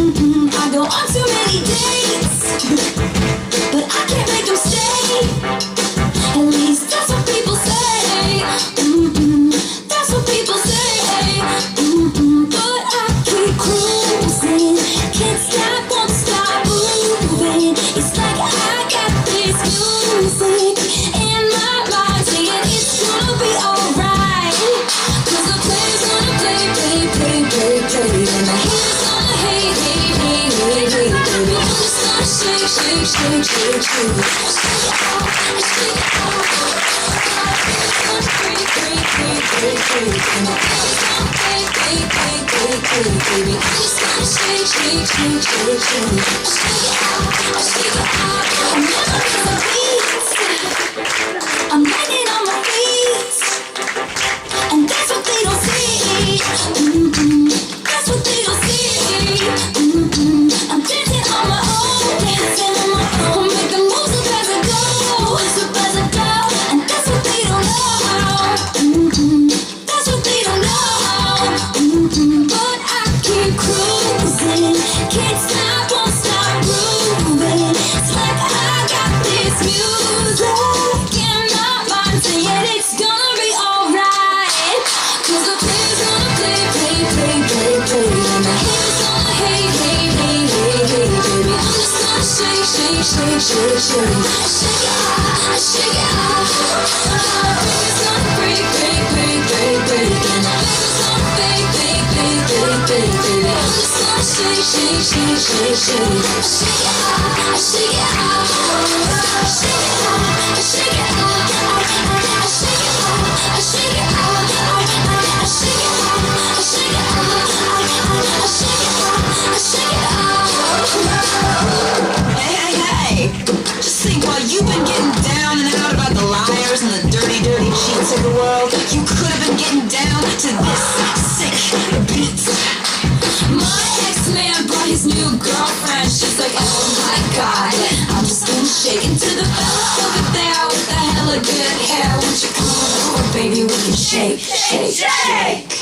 I go on too many dates, but I can't make them stay. At least that's what people say. That's what people say. But I keep cruising, can't stop, won't stop moving. It's like I got this music in my mind saying it's gonna be alright. 'Cause the player's gonna play, and the haters gonna hate, baby. I'm just gonna shake. Shake it out, shake it out. And the player's gonna play, baby. I'm just gonna shake. Shake it out. I'm never in the beats. I'm landing on my feet. And that's what they don't see. That's what they don't see. I'm dancing on my own, I'm making moves as I go, and that's what they don't know. That's what they don't know. But I keep cruising, can't stop, won't stop moving. It's like I got this music in my mind saying it's gonna be alright. 'Cause the player's gonna play, and the haters gonna hate, baby. I'm just gonna shake. Shake it out, shake it out. The player's gonna break, and the haters gonna fake, baby. I'm just gonna shake. Shake it out, shake it out. Shake it out, shake it out. Shake it out, shake it out. Shake it out, shake it out. Hey, just think while you've been getting down and out about the liars and the dirty cheats of the world, you could have been getting down to this sick beat. My ex-man brought his new girlfriend. She's like, oh my god, I'm just gonna shake into the fellas over there with the hella good hair. Won't you come on over, baby, we can shake. Shake it out.